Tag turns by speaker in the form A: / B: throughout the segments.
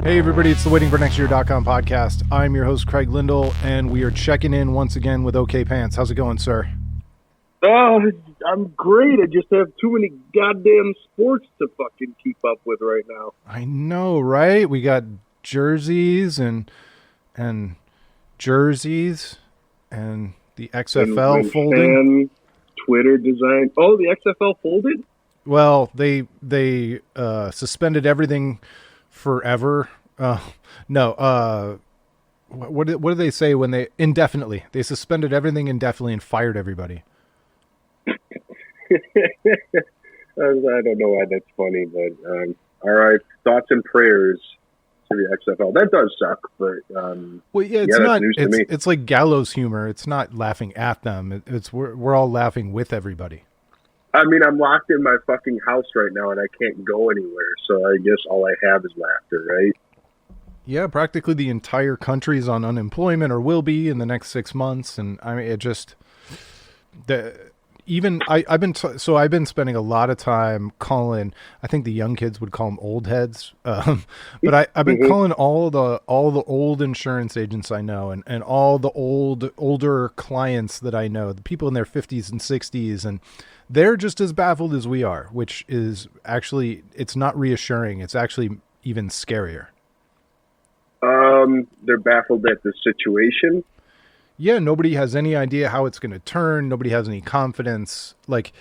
A: Hey everybody, it's the waitingfornextyear.com podcast. I'm your host Craig Lindell, and we are checking in once again with okPANTS. How's it going, sir?
B: Oh, I'm great. I just have too many goddamn sports to fucking keep up with right now.
A: I know, right? We got jerseys and jerseys and the XFL folding.
B: Twitter design. Oh, the XFL folded?
A: Well, they suspended everything forever. What do they say when they indefinitely? They suspended everything indefinitely and fired everybody.
B: I don't know why that's funny, but all right. Thoughts and prayers to the XFL. That does suck, but
A: well, yeah, it's not. It's like gallows humor. It's not laughing at them. We're all laughing with everybody.
B: I mean, I'm locked in my fucking house right now, and I can't go anywhere. So I guess all I have is laughter, right?
A: Yeah, practically the entire country is on unemployment or will be in the next 6 months, and I mean, it just I've been spending a lot of time calling. I think the young kids would call them old heads, but I've been calling all the old insurance agents I know, and all the older clients that I know, the people in their 50s and 60s, and they're just as baffled as we are, which is actually, it's not reassuring. It's actually even scarier.
B: They're baffled at the situation.
A: Yeah, nobody has any idea how it's going to turn. Nobody has any confidence. Like,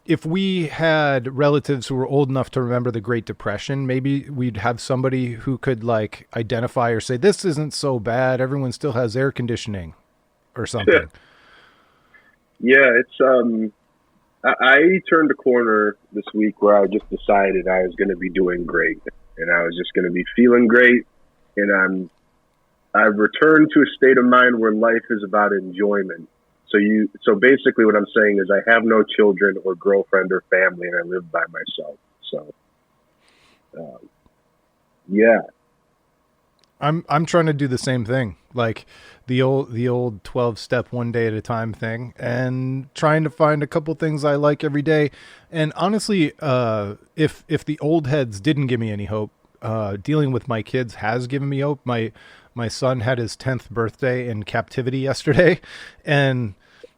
A: if we had relatives who were old enough to remember the Great Depression, maybe we'd have somebody who could, like, identify or say, this isn't so bad. Everyone still has air conditioning or something.
B: Yeah, it's I turned a corner this week where I just decided I was going to be doing great, and I was just going to be feeling great, and I've returned to a state of mind where life is about enjoyment. So basically what I'm saying is I have no children or girlfriend or family, and I live by myself. So, yeah.
A: I'm trying to do the same thing, like the old 12-step one day at a time thing, and trying to find a couple things I like every day. And honestly, if the old heads didn't give me any hope, dealing with my kids has given me hope. My son had his 10th birthday in captivity yesterday, and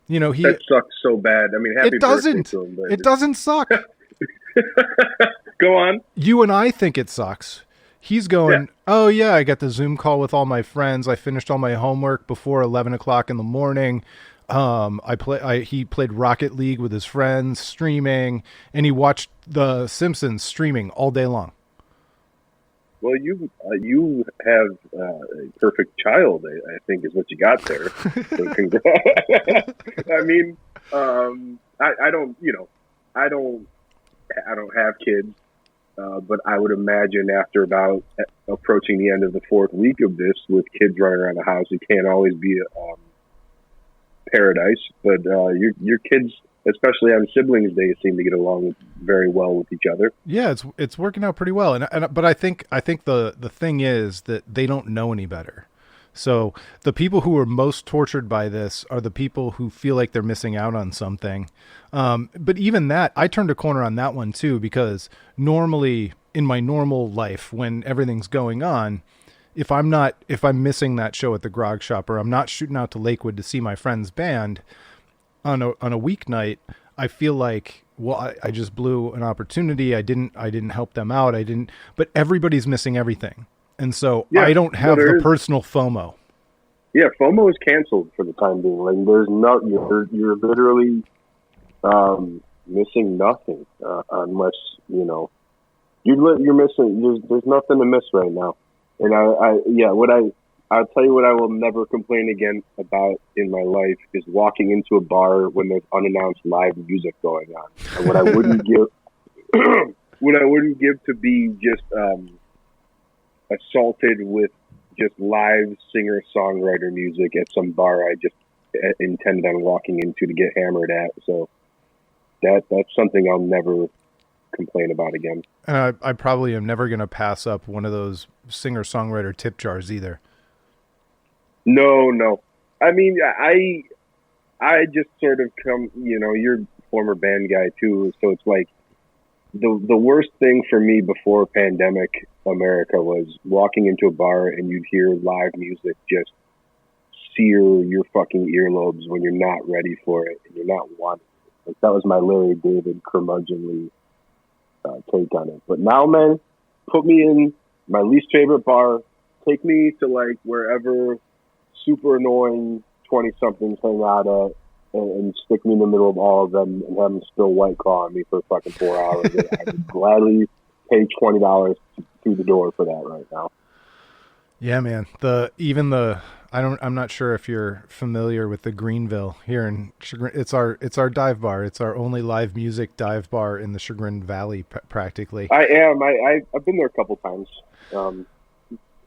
A: you know, that
B: sucks so bad. I mean, happy birthday to him, but
A: it doesn't suck.
B: Go on.
A: You and I think it sucks. He's going, oh yeah, I got the Zoom call with all my friends. I finished all my homework before 11 o'clock in the morning. He played Rocket League with his friends streaming, and he watched The Simpsons streaming all day long.
B: Well, you have a perfect child, I think, is what you got there. So I mean, I don't have kids. But I would imagine after about approaching the end of the 4th week of this, with kids running around the house, it can't always be paradise. But your kids, especially on Siblings Day, seem to get along very well with each other.
A: Yeah, it's working out pretty well. But I think the thing is that they don't know any better. So the people who are most tortured by this are the people who feel like they're missing out on something. But even that, I turned a corner on that one too, because normally in my normal life, when everything's going on, if I'm missing that show at the Grog Shop, or I'm not shooting out to Lakewood to see my friend's band on a weeknight, I feel like, well, I just blew an opportunity. I didn't help them out. But everybody's missing everything. And so I don't have the personal FOMO.
B: Yeah, FOMO is canceled for the time being. Like, there's you're literally missing nothing unless you're missing. There's nothing to miss right now. And I'll tell you what I will never complain again about in my life is walking into a bar when there's unannounced live music going on. And what I wouldn't give to be just assaulted with just live singer-songwriter music at some bar I just intended on walking into to get hammered at. So that's something I'll never complain about again.
A: And I probably am never going to pass up one of those singer-songwriter tip jars either.
B: No. I mean, I just sort of come, you're former band guy too, so it's like the worst thing for me before pandemic America was walking into a bar and you'd hear live music just sear your fucking earlobes when you're not ready for it and you're not wanting it. Like that was my Larry David curmudgeonly take on it. But now, man, put me in my least favorite bar. Take me to like wherever super annoying 20-somethings hang out at, and stick me in the middle of all of them and have them spill White Claw on me for fucking 4 hours. I would gladly pay $20 through the door for that right now.
A: Yeah, man. I'm not sure if you're familiar with the Greenville here in Chagrin. It's our dive bar. It's our only live music dive bar in the Chagrin Valley, practically.
B: I am. I've been there a couple times.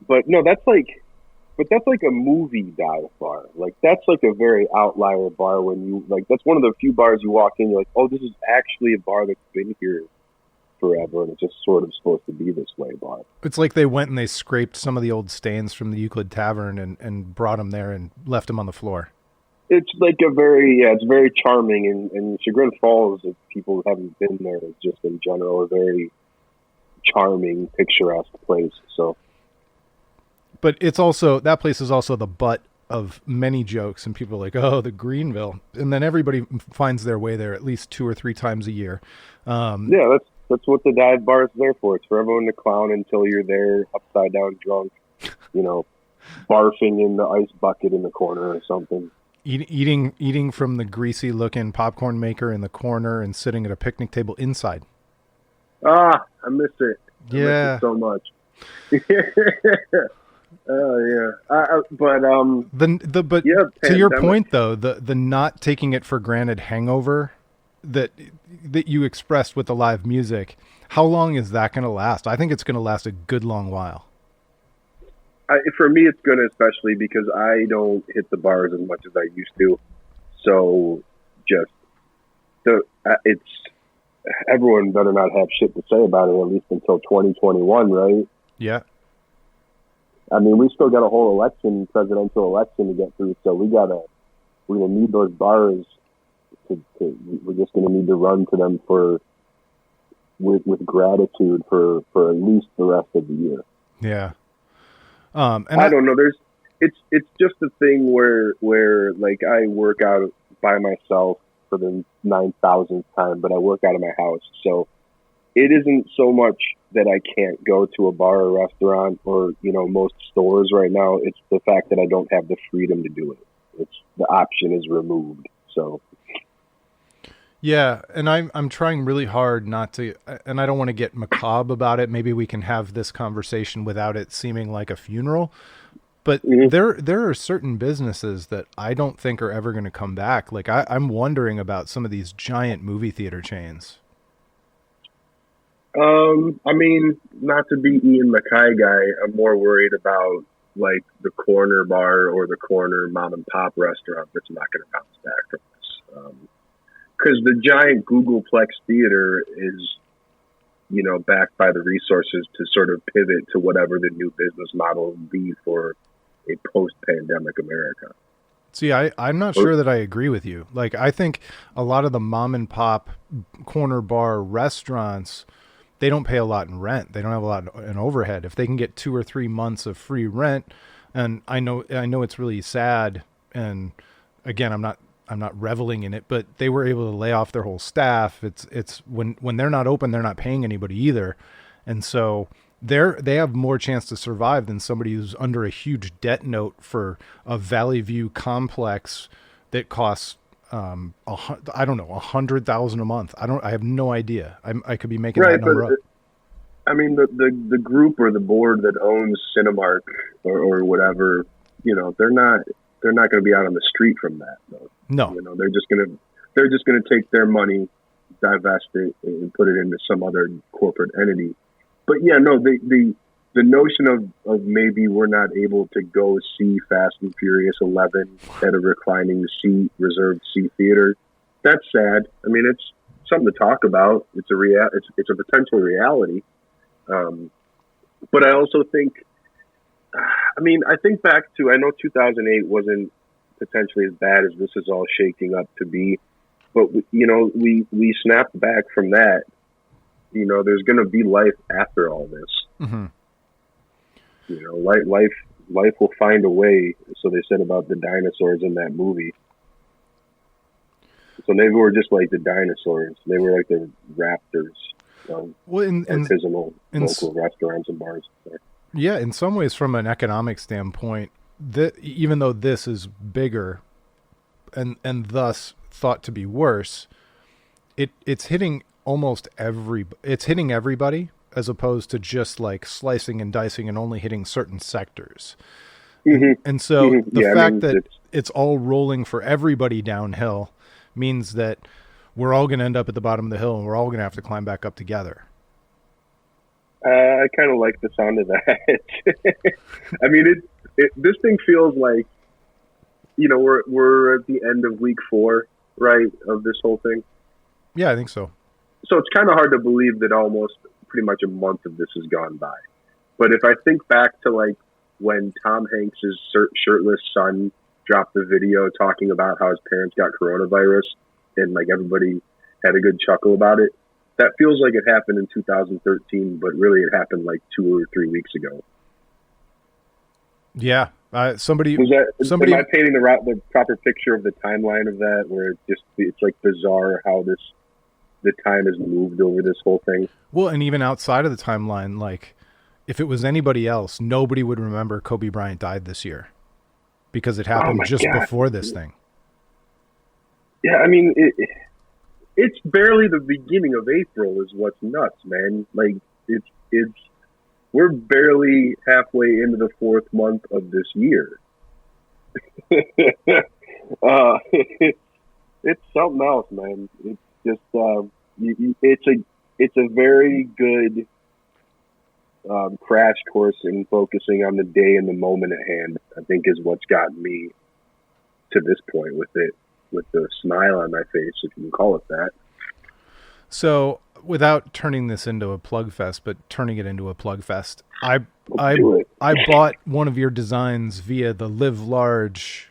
B: But no, that's like a movie dive bar. Like that's like a very outlier bar when you like. That's one of the few bars you walk in, you're like, oh, this is actually a bar that's been here forever, and it's just sort of supposed to be this way bar.
A: It's like they went and they scraped some of the old stains from the Euclid Tavern and brought them there and left them on the floor.
B: It's like it's very charming, and Chagrin Falls, if people haven't been there, is just in general a very charming, picturesque place. So,
A: but it's also, that place is also the butt of many jokes, and people are like, oh, the Greenville, and then everybody finds their way there at least 2 or 3 times a year.
B: Yeah, that's what the dive bar is there for. It's for everyone to clown until you're there upside down drunk, barfing in the ice bucket in the corner or something.
A: Eating from the greasy looking popcorn maker in the corner and sitting at a picnic table inside.
B: Ah, I miss it.
A: Yeah.
B: I miss it so much. Oh yeah. But
A: to your point though, the not taking it for granted hangover that you expressed with the live music, how long is that going to last? I think it's going to last a good long while.
B: For me, it's going to, especially because I don't hit the bars as much as I used to. So it's everyone better not have shit to say about it, at least until 2021, right?
A: Yeah.
B: I mean, we still got a whole presidential election to get through. So we're going to need those bars. We're just going to need to run to them with gratitude for at least the rest of the year.
A: Yeah.
B: And I don't know. It's just a thing where like I work out by myself for the 9,000th time, but I work out of my house. So it isn't so much that I can't go to a bar or restaurant or, most stores right now. It's the fact that I don't have the freedom to do it. The option is removed. So.
A: Yeah, and I'm trying really hard not to, and I don't want to get macabre about it. Maybe we can have this conversation without it seeming like a funeral. But there are certain businesses that I don't think are ever going to come back. Like I'm wondering about some of these giant movie theater chains.
B: I mean, not to be Ian MacKay guy, I'm more worried about like the corner bar or the corner mom and pop restaurant that's not going to bounce back from this. Because the giant Googleplex theater is, backed by the resources to sort of pivot to whatever the new business model will be for a post-pandemic America.
A: See, I'm not sure that I agree with you. Like, I think a lot of the mom and pop corner bar restaurants, they don't pay a lot in rent. They don't have a lot in overhead. If they can get 2 or 3 months of free rent, and I know it's really sad. And again, I'm not reveling in it, but they were able to lay off their whole staff. It's when they're not open, they're not paying anybody either. And so they have more chance to survive than somebody who's under a huge debt note for a Valley View complex that costs, I don't know, $100,000 a month. I have no idea. I could be making that number up.
B: I mean, the group or the board that owns Cinemark or whatever, they're not going to be out on the street from that, though.
A: No,
B: they're just going to take their money, divest it, and put it into some other corporate entity. But yeah, no, the notion of maybe we're not able to go see Fast and Furious 11 at a reclining seat, reserved seat theater, that's sad. I mean, it's something to talk about. It's a potential reality. But I also think. I think back to, I know 2008 wasn't potentially as bad as this is all shaking up to be, But we snapped back from that. There's going to be life after all this.
A: Mm-hmm.
B: Life will find a way. So they said about the dinosaurs in that movie. So they were just like the dinosaurs. They were like the raptors.
A: Well,
B: artisanal local restaurants and bars.
A: Yeah, in some ways, from an economic standpoint, even though this is bigger and thus thought to be worse, it's hitting it's hitting everybody, as opposed to just like slicing and dicing and only hitting certain sectors.
B: Mm-hmm.
A: And so the fact that it's all rolling for everybody downhill means that we're all going to end up at the bottom of the hill, and we're all going to have to climb back up together.
B: I kind of like the sound of that. I mean, this thing feels like, we're at the end of week 4, right, of this whole thing.
A: Yeah, I think so.
B: So it's kind of hard to believe that almost pretty much a month of this has gone by. But if I think back to like when Tom Hanks' shirtless son dropped the video talking about how his parents got coronavirus, and like everybody had a good chuckle about it, that feels like it happened in 2013, but really it happened like 2 or 3 weeks ago.
A: Yeah. Am I painting
B: the proper picture of the timeline of that, where it's like bizarre how the time has moved over this whole thing?
A: Well, and even outside of the timeline, like if it was anybody else, nobody would remember Kobe Bryant died this year because it happened before this thing.
B: Yeah, I mean, it's barely the beginning of April is what's nuts, man. Like we're barely halfway into the 4th month of this year. It's something else, man. It's just it's a very good crash course in focusing on the day and the moment at hand. I think is what's gotten me to this point with it. With the smile on my face, if you can call it that.
A: So, without turning this into a plug fest, but turning it into a plug fest, I bought one of your designs via the Live Large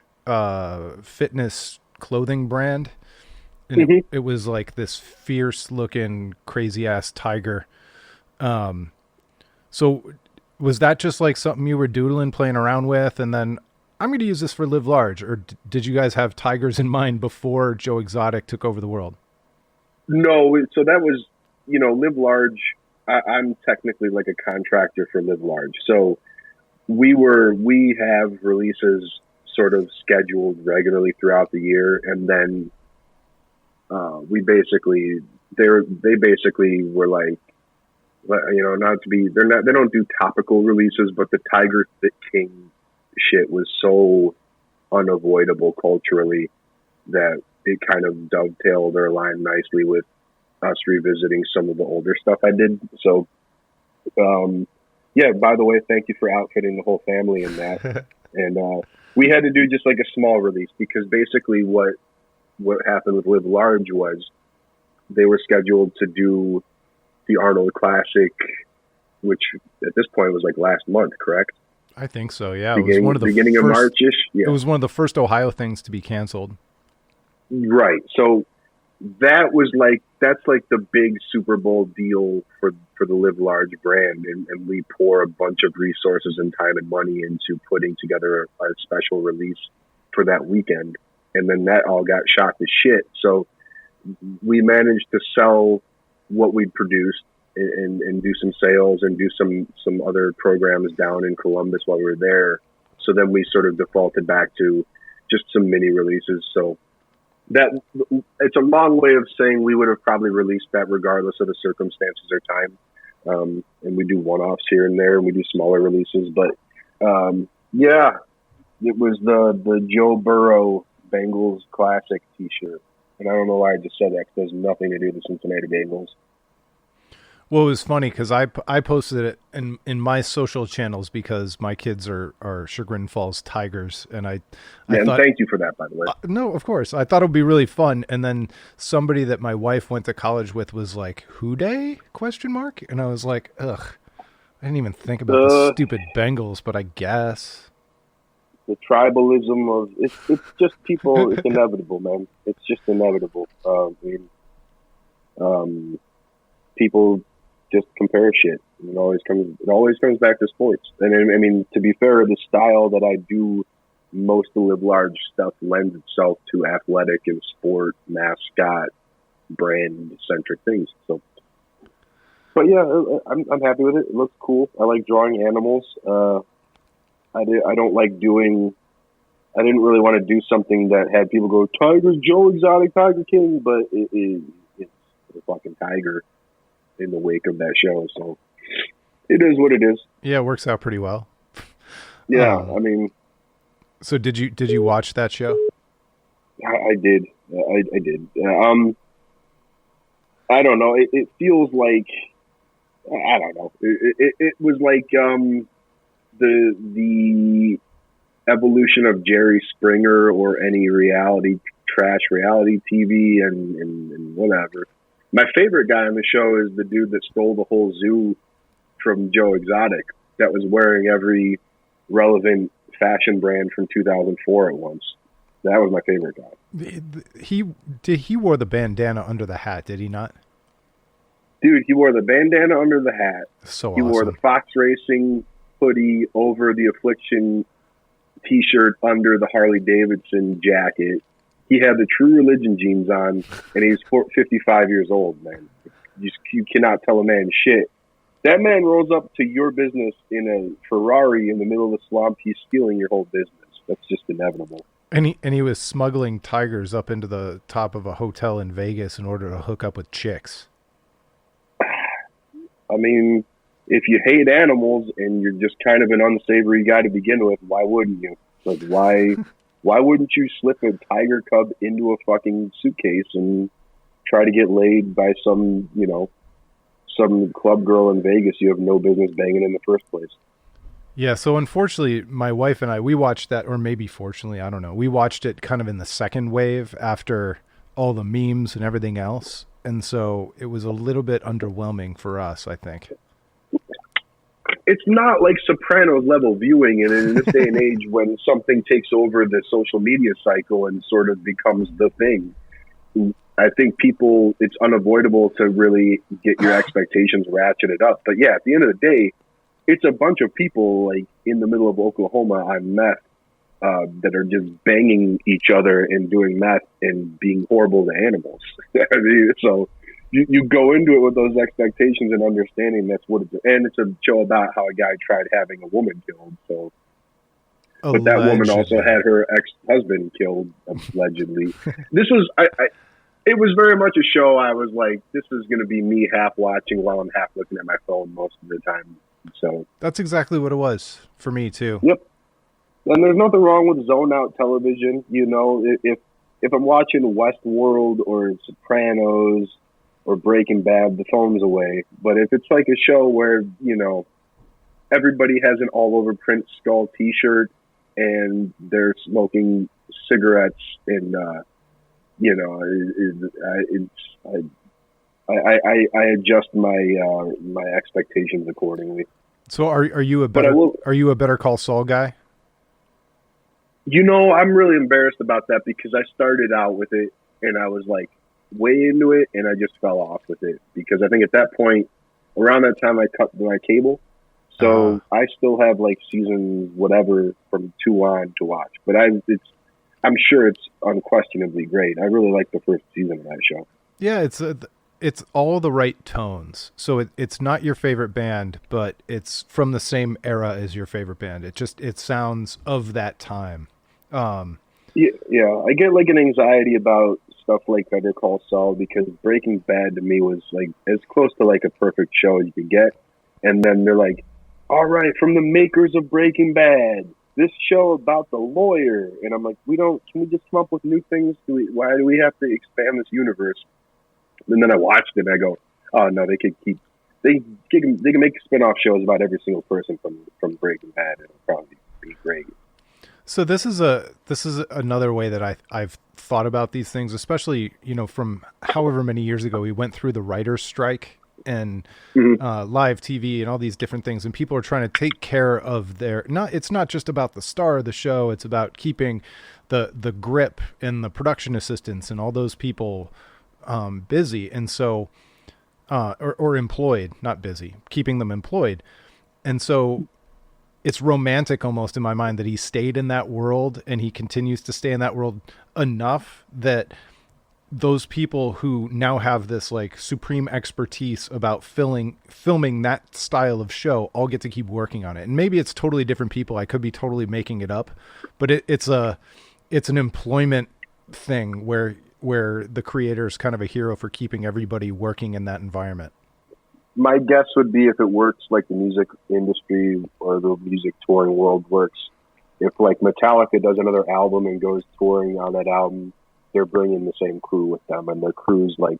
A: fitness clothing brand, and it was like this fierce looking crazy ass tiger. So was that just like something you were doodling, playing around with, and then I'm going to use this for Live Large, or did you guys have tigers in mind before Joe Exotic took over the world?
B: No, so that was, Live Large. I'm technically like a contractor for Live Large. So we have releases sort of scheduled regularly throughout the year. And then they basically were like, they don't do topical releases, but the Tiger Fit King shit was so unavoidable culturally that it kind of dovetailed or aligned nicely with us revisiting some of the older stuff I did. So, by the way, thank you for outfitting the whole family in that. And we had to do just like a small release because basically what happened with Live Large was they were scheduled to do the Arnold Classic, which at this point was like last month, correct?
A: I think so. Yeah, it was one of the
B: beginning of March-ish. Yeah.
A: It was one of the first Ohio things to be canceled.
B: Right. So that's like the big Super Bowl deal for the Live Large brand, and we pour a bunch of resources and time and money into putting together a special release for that weekend, and then that all got shot to shit. So we managed to sell what we'd produced and do some sales and do some other programs down in Columbus while we were there. So then we sort of defaulted back to just some mini releases. So that it's a long way of saying we would have probably released that regardless of the circumstances or time. And we do one-offs here and there, and we do smaller releases. But it was the Joe Burrow Bengals Classic T-shirt. And I don't know why I just said that, because it has nothing to do with the Cincinnati Bengals.
A: Well, it was funny because I posted it in my social channels because my kids are Chagrin Falls Tigers, and I thought,
B: thank you for that, by the way.
A: No, of course. I thought it would be really fun, and then somebody that my wife went to college with was like, "Who Day?" ? And I was like, ugh, I didn't even think about the stupid Bengals, but I guess.
B: the tribalism of it's just people. It's inevitable, man. It's just inevitable. People just compare shit. It always comes back to sports. And I mean, to be fair, the style that I do most of Live Large stuff lends itself to athletic and sport, mascot, brand centric things. So, but yeah, I'm happy with it. It looks cool. I like drawing animals. I don't like doing. I didn't really want to do something that had people go Tiger Joe Exotic Tiger King, but it's a fucking tiger in the wake of that show. So it is what it is.
A: Yeah, it works out pretty well.
B: Yeah, I mean.
A: So did you watch that show?
B: I did. I did. I don't know. It feels like I don't know. It was like the evolution of Jerry Springer or any trash reality TV and whatever. My favorite guy on the show is the dude that stole the whole zoo from Joe Exotic, that was wearing every relevant fashion brand from 2004 at once. That was my favorite guy.
A: He wore the bandana under the hat, did he not?
B: Dude, he wore the bandana under the hat.
A: So
B: he
A: awesome.
B: wore the Fox Racing hoodie over the Affliction t-shirt under the Harley Davidson jacket. He had the True Religion jeans on, and he's 55 years old, man. You cannot tell a man shit. That man rolls up to your business in a Ferrari in the middle of the slump. He's stealing your whole business. That's just inevitable.
A: And he was smuggling tigers up into the top of a hotel in Vegas in order to hook up with chicks.
B: I mean, if you hate animals and you're just kind of an unsavory guy to begin with, why wouldn't you? Like, why wouldn't you slip a tiger cub into a fucking suitcase and try to get laid by some club girl in Vegas you have no business banging in the first place?
A: Yeah, so unfortunately, my wife and I, we watched that, or maybe fortunately, I don't know. We watched it kind of in the second wave after all the memes and everything else. And so it was a little bit underwhelming for us, I think.
B: It's not like Sopranos level viewing, and in this day and age when something takes over the social media cycle and sort of becomes the thing, I think it's unavoidable to really get your expectations ratcheted up. But yeah, at the end of the day, it's a bunch of people like in the middle of Oklahoma on meth that are just banging each other and doing meth and being horrible to animals. I mean, so you go into it with those expectations and understanding that's what it's, and it's a show about how a guy tried having a woman killed. So, but that woman also had her ex-husband killed, allegedly. It was very much a show. I was like, this is going to be me half watching while I'm half looking at my phone most of the time. So
A: that's exactly what it was for me too.
B: Yep. And there's nothing wrong with zone out television. You know, if I'm watching Westworld or Sopranos or Breaking Bad, the phone's away. But if it's like a show where, you know, everybody has an all over print skull t-shirt and they're smoking cigarettes and, you know, I adjust my expectations accordingly.
A: So are you a Better Call Saul guy?
B: You know, I'm really embarrassed about that because I started out with it and I was like way into it and I just fell off with it because I think at that point, around that time I cut my cable. So I still have like season whatever from 2 on to watch, but I'm sure it's unquestionably great. I really like the first season of that show.
A: Yeah, it's all the right tones. So it's not your favorite band, but it's from the same era as your favorite band. It sounds of that time.
B: Yeah, I get like an anxiety about stuff like Better Call Saul because Breaking Bad to me was like as close to like a perfect show you could get. And then they're like, all right, from the makers of Breaking Bad, this show about the lawyer. And I'm like, can we just come up with new things? Why do we have to expand this universe? And then I watched it and I go, oh no, they can make spin-off shows about every single person from Breaking Bad. It'll probably be great.
A: So this is another way that I've thought about these things, especially, you know, from however many years ago we went through the writer's strike and
B: Mhm.
A: live TV and all these different things, and people are trying to take care of their not. It's not just about the star of the show; it's about keeping the grip and the production assistants and all those people busy, and so or employed, not busy, keeping them employed, and so it's romantic almost in my mind that he stayed in that world and he continues to stay in that world enough that those people who now have this like supreme expertise about filming that style of show all get to keep working on it. And maybe it's totally different people. I could be totally making it up, but it's an employment thing where the creator is kind of a hero for keeping everybody working in that environment.
B: My guess would be if it works like the music industry or the music touring world works, if like Metallica does another album and goes touring on that album, they're bringing the same crew with them, and their crew's like,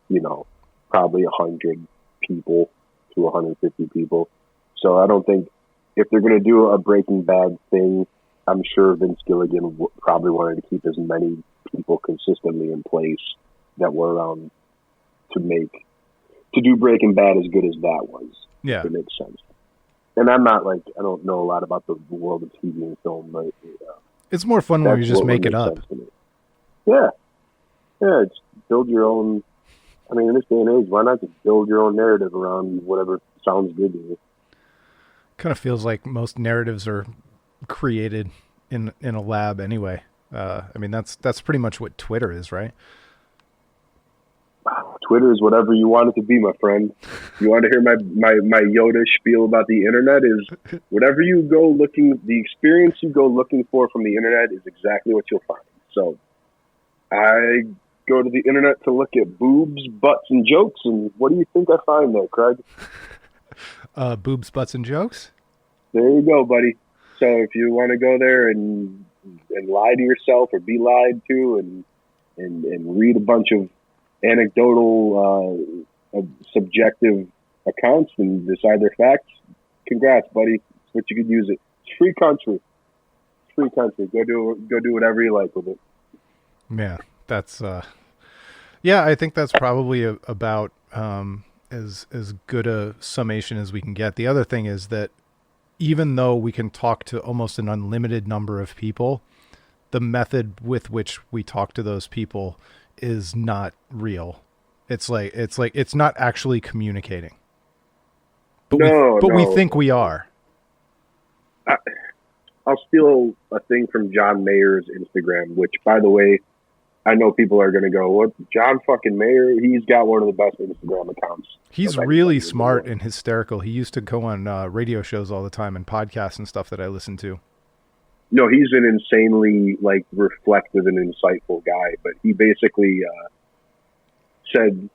B: probably 100 people to 150 people. So I don't think if they're going to do a Breaking Bad thing, I'm sure Vince Gilligan probably wanted to keep as many people consistently in place that were around to do Breaking Bad as good as that was.
A: Yeah.
B: If it makes sense. And I'm not like, I don't know a lot about the world of TV and film, but
A: it's more fun when you just make it up.
B: Yeah. Yeah, just build your own. I mean, in this day and age, why not just build your own narrative around whatever sounds good to you?
A: Kind of feels like most narratives are created in a lab anyway. I mean, that's pretty much what Twitter is, right?
B: Twitter is whatever you want it to be, my friend. You want to hear my Yoda spiel about the internet is whatever you go looking, the experience you go looking for from the internet is exactly what you'll find. So I go to the internet to look at boobs, butts, and jokes, and what do you think I find there, Craig?
A: Boobs, butts, and jokes?
B: There you go, buddy. So if you want to go there and lie to yourself or be lied to and read a bunch of anecdotal, subjective accounts and decide they're facts, congrats, buddy. It's what you could use it. It's free country. It's free country. Go do whatever you like with it.
A: Yeah, that's I think that's probably about as good a summation as we can get. The other thing is that even though we can talk to almost an unlimited number of people, the method with which we talk to those people is not real. It's not actually communicating. But we think we are.
B: I'll steal a thing from John Mayer's Instagram, which, by the way, I know people are going to go, what, John fucking Mayer? He's got one of the best Instagram accounts.
A: He's really smart and hysterical. He used to go on radio shows all the time and podcasts and stuff that I listen to.
B: No, he's an insanely reflective and insightful guy, but he basically said,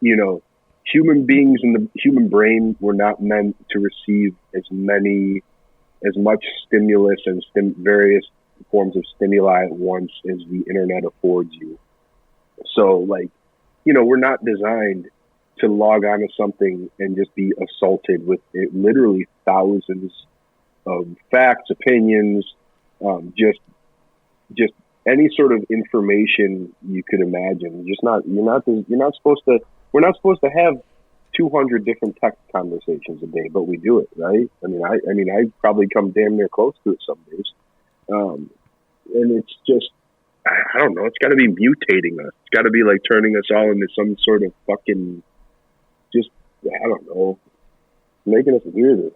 B: human beings in the human brain were not meant to receive as much stimulus and various forms of stimuli at once as the internet affords you. So, we're not designed to log on to something and just be assaulted with it, literally thousands of facts, opinions, just any sort of information you could imagine. We're not supposed to have 200 different text conversations a day, but we do it, right? I mean, I probably come damn near close to it some days. And it's just, I don't know, it's got to be mutating us. It's got to be turning us all into some sort of fucking, just, I don't know, making us weirder.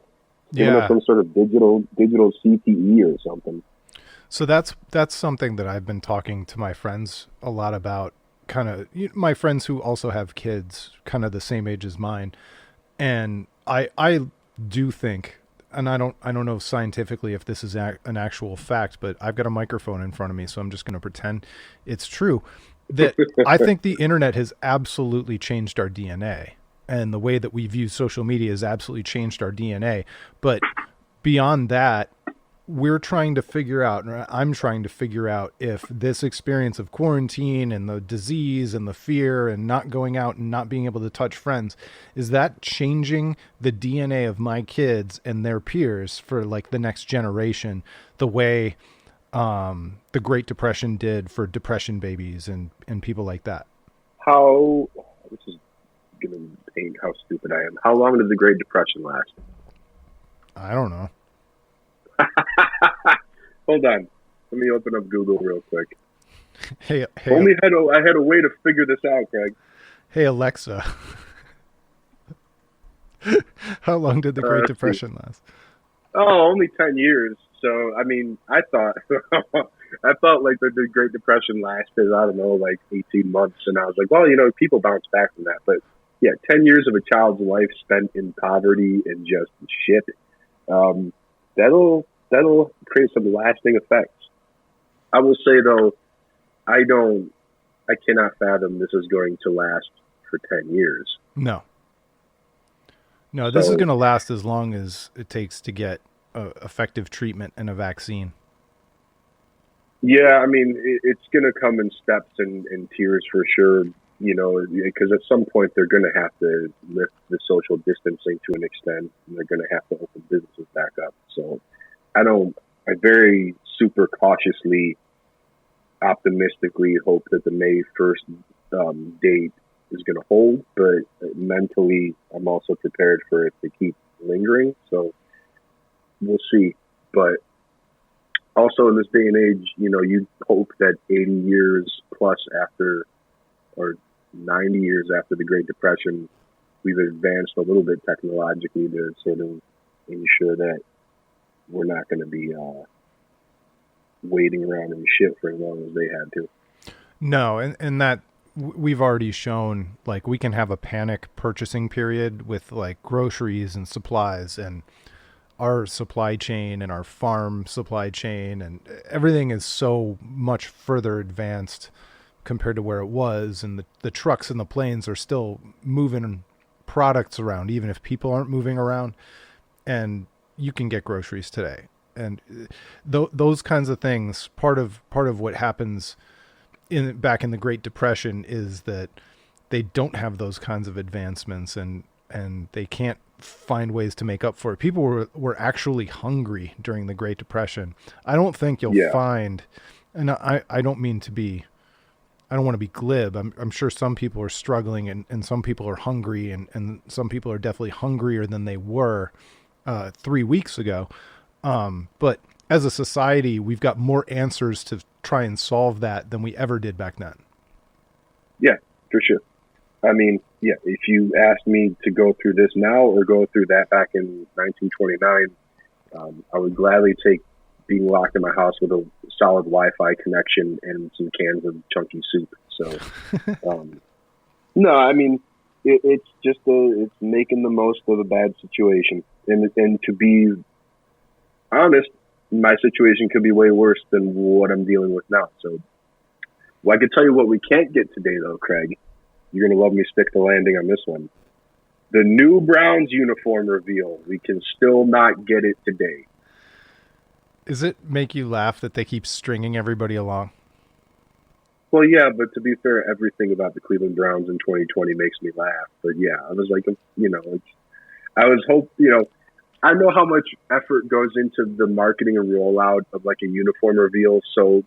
B: Giving us some sort of digital CTE or something.
A: So that's something that I've been talking to my friends a lot about, kind of my friends who also have kids kind of the same age as mine. And I do think, and I don't know scientifically if this is an actual fact, but I've got a microphone in front of me, so I'm just going to pretend it's true, that I think the internet has absolutely changed our DNA, and the way that we view social media has absolutely changed our DNA. But beyond that, I'm trying to figure out if this experience of quarantine and the disease and the fear and not going out and not being able to touch friends, is that changing the DNA of my kids and their peers for the next generation, the way the Great Depression did for depression babies and people like that?
B: This is gonna paint how stupid I am. How long did the Great Depression last?
A: I don't know.
B: Hold on. Let me open up Google real quick.
A: Hey,
B: I had a way to figure this out, Craig.
A: hey Alexa. How long did the Great Depression last?
B: Oh, only 10 years. So, I mean, I thought like the Great Depression lasted, I don't know, like 18 months. And I was like, well, people bounce back from that. But yeah, 10 years of a child's life spent in poverty and just shit. That'll create some lasting effects. I will say though, I cannot fathom this is going to last for 10 years.
A: No, this is going to last as long as it takes to get effective treatment and a vaccine.
B: Yeah, I mean, it's going to come in steps and tiers for sure, because at some point they're going to have to lift the social distancing to an extent, and they're going to have to open businesses back up. So I very super cautiously, optimistically hope that the May 1st date is going to hold, but mentally I'm also prepared for it to keep lingering. So we'll see. But also in this day and age, you hope that 80 years plus after, or 90 years after the Great Depression, we've advanced a little bit technologically to sort of ensure that we're not going to be waiting around in shit for as long as they had to.
A: No, and that we've already shown, like, we can have a panic purchasing period with like groceries and supplies, and our supply chain and our farm supply chain and everything is so much further advanced compared to where it was. And the trucks and the planes are still moving products around, even if people aren't moving around, and you can get groceries today. And those kinds of things, part of what happens back in the Great Depression is that they don't have those kinds of advancements, and they can't find ways to make up for it. People were actually hungry during the Great Depression. I don't think you'll find, and I don't mean to be, I don't want to be glib. I'm sure some people are struggling and some people are hungry, and some people are definitely hungrier than they were 3 weeks ago. But as a society, we've got more answers to try and solve that than we ever did back then.
B: Yeah, for sure. I mean, yeah, if you asked me to go through this now or go through that back in 1929, I would gladly take being locked in my house with a solid Wi-Fi connection and some cans of chunky soup. So, no, I mean, it's just it's making the most of a bad situation. And to be honest, my situation could be way worse than what I'm dealing with now. So, well, I could tell you what we can't get today, though, Craig. You're going to love me stick the landing on this one. The new Browns uniform reveal. We can still not get it today.
A: Does it make you laugh that they keep stringing everybody along?
B: Well, yeah, but to be fair, everything about the Cleveland Browns in 2020 makes me laugh. But yeah, I was like, I know how much effort goes into the marketing and rollout of like a uniform reveal. So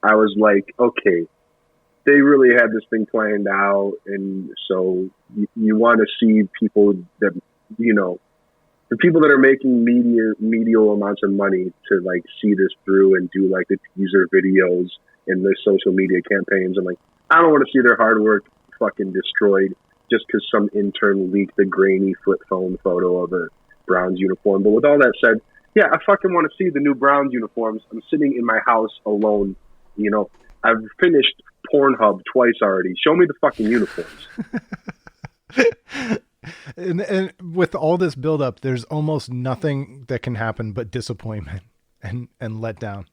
B: I was like, okay, they really had this thing planned out. And so you want to see people that, the people that are making medial amounts of money to like see this through and do like the teaser videos and the social media campaigns. I'm like, I don't want to see their hard work fucking destroyed just because some intern leaked a grainy flip phone photo of a Browns uniform. But with all that said, yeah, I fucking want to see the new Browns uniforms. I'm sitting in my house alone. I've finished Pornhub twice already. Show me the fucking uniforms.
A: And with all this buildup, there's almost nothing that can happen but disappointment and letdown.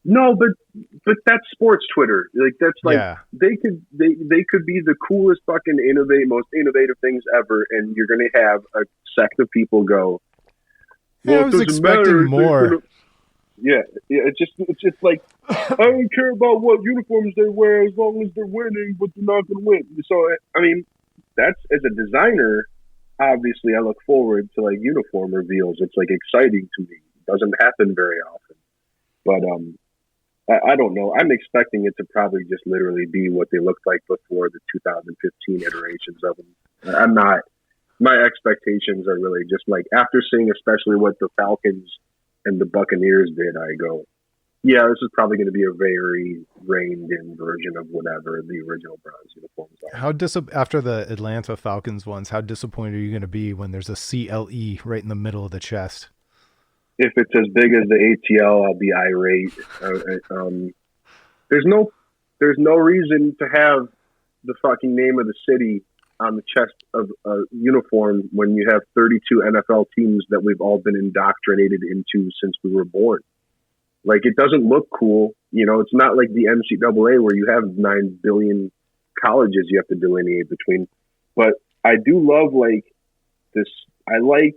B: No, but that's sports Twitter. Like that's like they could be the coolest fucking most innovative things ever, and you're gonna have a sect of people go,
A: well, I was expecting more.
B: It's just like I don't care about what uniforms they wear as long as they're winning, but they're not gonna win. So I mean, that's as a designer, obviously I look forward to like uniform reveals. It's like exciting to me. It doesn't happen very often, but I don't know. I'm expecting it to probably just literally be what they looked like before the 2015 iterations of them. I'm not. My expectations are really just like after seeing especially what the Falcons and the Buccaneers did, I go, yeah, this is probably going to be a very reined-in version of whatever the original Browns uniforms are.
A: After the Atlanta Falcons ones, how disappointed are you going to be when there's a CLE right in the middle of the chest?
B: If it's as big as the ATL, I'll be irate. There's no reason to have the fucking name of the city on the chest of a uniform when you have 32 NFL teams that we've all been indoctrinated into since we were born. Like, it doesn't look cool. You know, it's not like the NCAA where you have 9 billion colleges you have to delineate between. But I do love, like, this. I like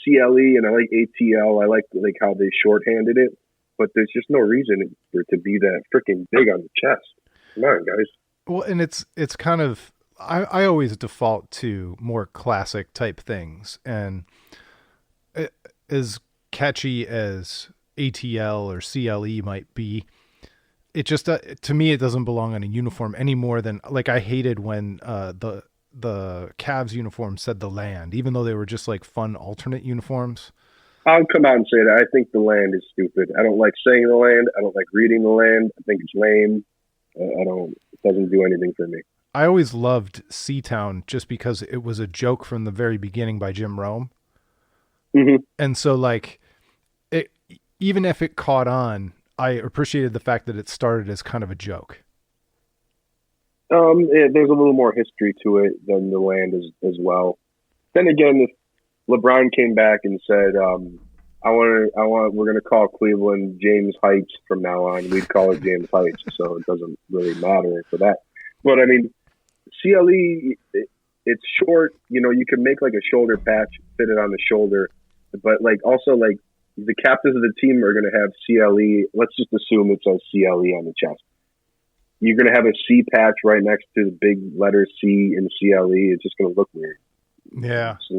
B: CLE and I like ATL. I like how they shorthanded it. But there's just no reason for it to be that freaking big on the chest. Come on, guys.
A: Well, and it's kind of, I always default to more classic type things. And as catchy as ATL or CLE might be, it just to me it doesn't belong on a uniform any more than, like, I hated when the Cavs uniform said the land, even though they were just like fun alternate uniforms.
B: I'll come out and say that I think the land is stupid. I don't like saying the land. I don't like reading the land. I think it's lame. It doesn't do anything for me.
A: I always loved Seatown just because it was a joke from the very beginning by Jim Rome.
B: Mm-hmm.
A: And so, like, even if it caught on, I appreciated the fact that it started as kind of a joke.
B: There's a little more history to it than the land as well. Then again, if LeBron came back and said, we're going to call Cleveland James Heights from now on, we'd call it James Heights. So it doesn't really matter for that. But I mean, CLE, it's short, you know, you can make like a shoulder patch, fit it on the shoulder, but like also like, the captains of the team are going to have CLE. Let's just assume it says CLE on the chest. You're going to have a C patch right next to the big letter C in CLE. It's just going to look weird.
A: Yeah,
B: it's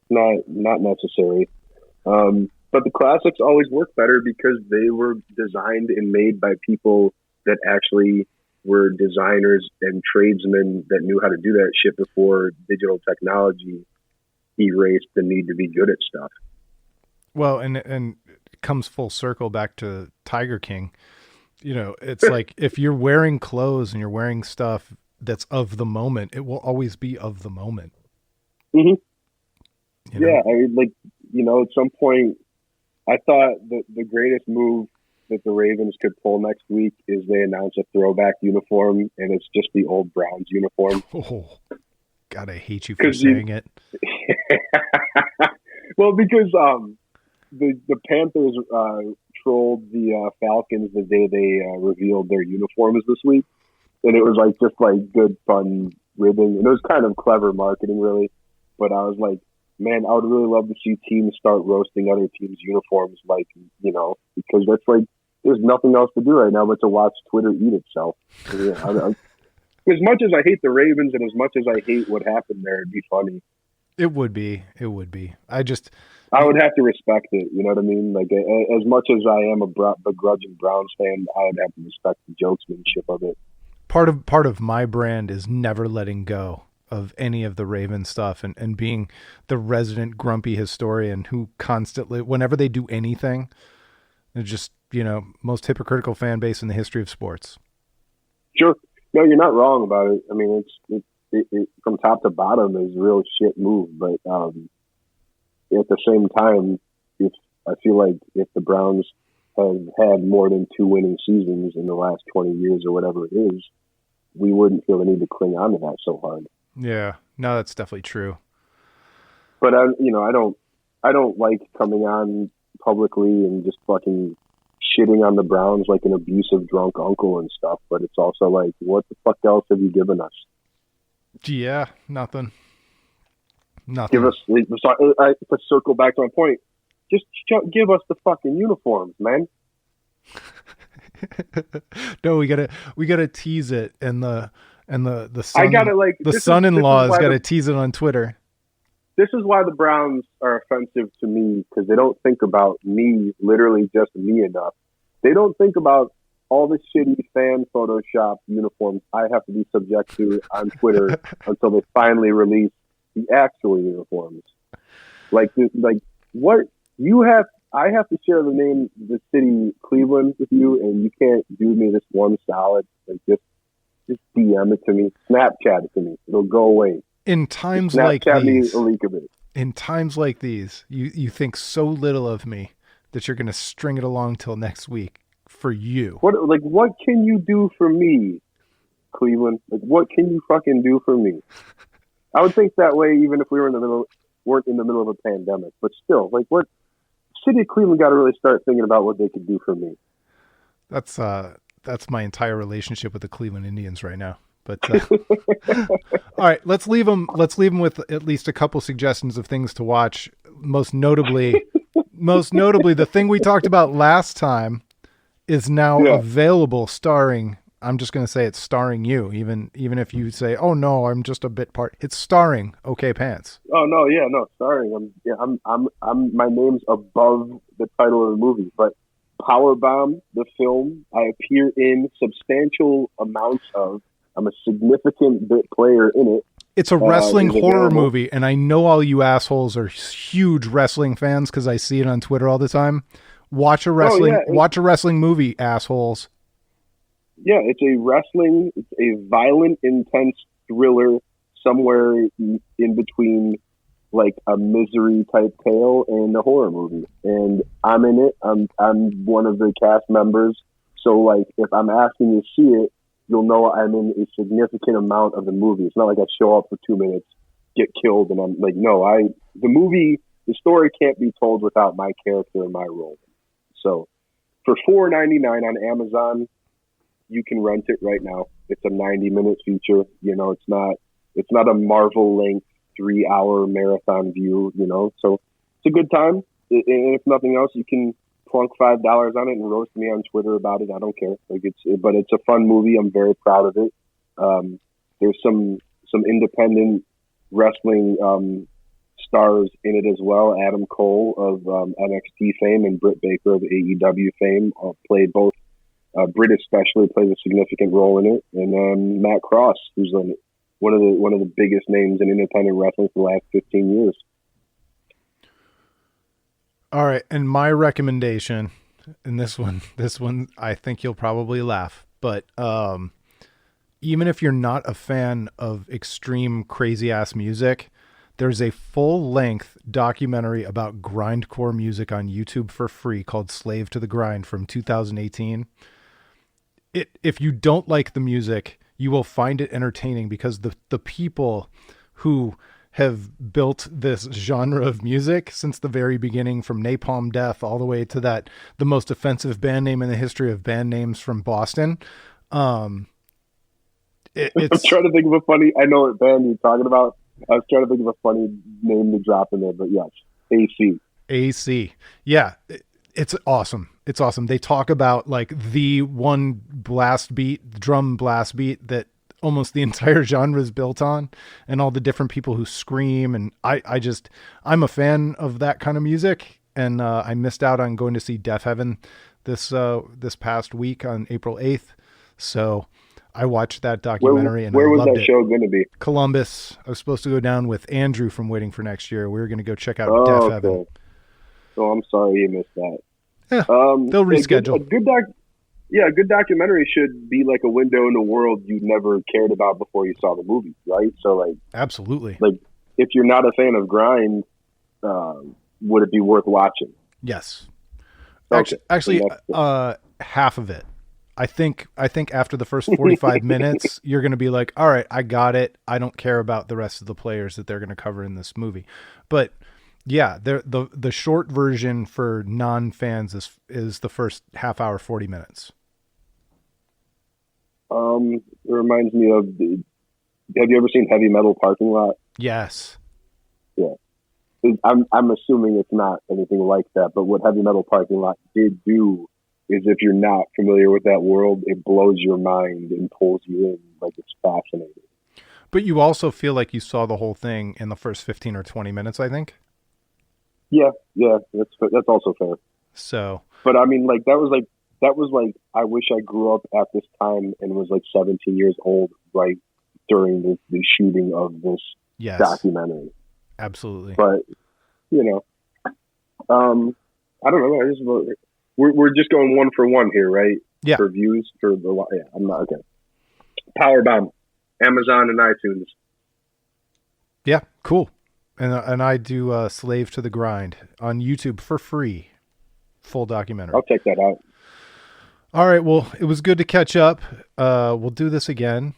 B: not necessary. But the classics always work better because they were designed and made by people that actually were designers and tradesmen that knew how to do that shit before digital technology erased the need to be good at stuff.
A: Well, and it comes full circle back to Tiger King. You know, it's like if you're wearing clothes and you're wearing stuff that's of the moment, it will always be of the moment.
B: Mm-hmm. Yeah, at some point, I thought that the greatest move that the Ravens could pull next week is they announce a throwback uniform, and it's just the old Browns uniform.
A: Oh, God, I hate you for saying it.
B: Well, because the Panthers trolled the Falcons the day they revealed their uniforms this week, and it was like just like good fun ribbing, and it was kind of clever marketing, really. But I was like, man, I would really love to see teams start roasting other teams' uniforms, like, you know, because that's like there's nothing else to do right now but to watch Twitter eat itself. As much as I hate the Ravens and as much as I hate what happened there, it'd be funny.
A: It would be.
B: I would have to respect it. You know what I mean? Like, as much as I am a begrudging Browns fan, I would have to respect the jokesmanship of it.
A: Part of my brand is never letting go of any of the Raven stuff and being the resident grumpy historian who constantly, whenever they do anything, they're just, you know, most hypocritical fan base in the history of sports.
B: Sure. No, you're not wrong about it. I mean, it from top to bottom is a real shit move, but at the same time, I feel like if the Browns have had more than 2 winning seasons in the last 20 years or whatever it is, we wouldn't feel the need to cling on to that so hard.
A: Yeah, no, that's definitely true.
B: But I don't like coming on publicly and just fucking shitting on the Browns like an abusive drunk uncle and stuff. But it's also like, what the fuck else have you given us?
A: Yeah, nothing.
B: Give us, to circle back to my point, just give us the fucking uniforms, man.
A: No, we gotta tease it, and the son,
B: I gotta like
A: the son-in-law's gotta tease it on Twitter.
B: This is why the Browns are offensive to me, because they don't think about me, literally just me enough. They don't think about all the shitty fan Photoshop uniforms I have to be subject to on Twitter until they finally release the actual uniforms. Like what you have, I have to share the name, the city Cleveland with you, and you can't do me this one solid. Like just DM it to me, Snapchat it to me. It'll go away.
A: In times
B: Snapchat
A: like these,
B: me a leak of it.
A: in times like these, you think so little of me that you're going to string it along till next week for you.
B: What can you do for me, Cleveland? Like, what can you fucking do for me? I would think that way even if we weren't in the middle of a pandemic. But still, like, what city of Cleveland got to really start thinking about what they could do for me.
A: That's my entire relationship with the Cleveland Indians right now. But all right, let's leave them with at least a couple suggestions of things to watch. Most notably, the thing we talked about last time is now available, starring. I'm just going to say it's starring you, even if you say, "Oh no, I'm just a bit part." It's starring okPANTS.
B: Oh no, yeah, no, starring. I'm. My name's above the title of the movie, but Powerbomb, the film, I appear in substantial amounts of. I'm a significant bit player in it.
A: It's a wrestling horror movie, and I know all you assholes are huge wrestling fans because I see it on Twitter all the time. Watch a wrestling movie, assholes.
B: Yeah, it's a violent, intense thriller somewhere in between like a misery type tale and a horror movie. And I'm in it. I'm one of the cast members. So like if I'm asking you to see it, you'll know I'm in a significant amount of the movie. It's not like I show up for 2 minutes, get killed, and I'm like, no, the story can't be told without my character and my role. So for $4.99 on Amazon, you can rent it right now. It's a 90-minute feature. You know, it's not a Marvel length 3-hour marathon view, you know, so it's a good time. And if nothing else, you can plunk $5 on it and roast me on Twitter about it. I don't care. But it's a fun movie. I'm very proud of it. There's some independent wrestling stars in it as well. Adam Cole of NXT fame and Britt Baker of AEW fame played both. Britt especially plays a significant role in it, and Matt Cross, who's one of the biggest names in independent wrestling for the last 15 years.
A: All right, and my recommendation, and this one, I think you'll probably laugh, but even if you're not a fan of extreme crazy ass music, there's a full-length documentary about grindcore music on YouTube for free called Slave to the Grind from 2018. If you don't like the music, you will find it entertaining because the people who have built this genre of music since the very beginning, from Napalm Death all the way to the most offensive band name in the history of band names from Boston. I'm
B: trying to think of a funny, I know what band you're talking about. I was trying to think of a funny name to drop in there, but yes, AC.
A: Yeah. It's awesome. It's awesome. They talk about like the one drum blast beat that almost the entire genre is built on, and all the different people who scream. And I'm a fan of that kind of music. And I missed out on going to see Deaf Heaven this past week on April 8th. So I watched that documentary and
B: where was
A: loved
B: that
A: it.
B: show going to be?
A: Columbus. I was supposed to go down with Andrew from Waiting for Next Year. We were going to go check out Deaf Heaven.
B: Oh, I'm sorry you missed that.
A: Yeah, they'll reschedule.
B: A good documentary should be like a window in the world you never cared about before you saw the movie, right? So, like,
A: absolutely.
B: Like, if you're not a fan of grind, would it be worth watching?
A: Yes.
B: Okay.
A: Actually, half of it. I think after the first 45 minutes, you're going to be like, all right, I got it. I don't care about the rest of the players that they're going to cover in this movie. But yeah, the short version for non-fans is the first half hour, 40 minutes.
B: It reminds me of have you ever seen Heavy Metal Parking Lot?
A: Yes.
B: Yeah. I'm assuming it's not anything like that, but what Heavy Metal Parking Lot did do is, if you're not familiar with that world, it blows your mind and pulls you in. Like, it's fascinating.
A: But you also feel like you saw the whole thing in the first 15 or 20 minutes, I think.
B: Yeah, that's also fair.
A: So,
B: but I mean, like that that was like, I wish I grew up at this time and was like 17 years old, right during the shooting of this
A: Yes.
B: documentary.
A: Absolutely.
B: But, you know, I don't know. We're just going one for one here, right?
A: Yeah.
B: For views, I'm not, okay. Powerbomb, Amazon and iTunes.
A: Yeah, cool. And I do Slave to the Grind on YouTube for free. Full documentary.
B: I'll check that out.
A: All right, well, it was good to catch up. We'll do this again.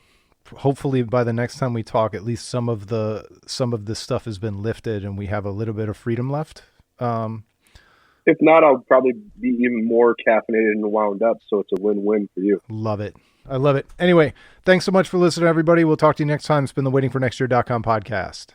A: Hopefully by the next time we talk, at least some of this stuff has been lifted and we have a little bit of freedom left.
B: If not, I'll probably be even more caffeinated and wound up, so it's a win-win for you.
A: Love it. I love it. Anyway, thanks so much for listening, everybody. We'll talk to you next time. It's been the waitingfornextyear.com podcast.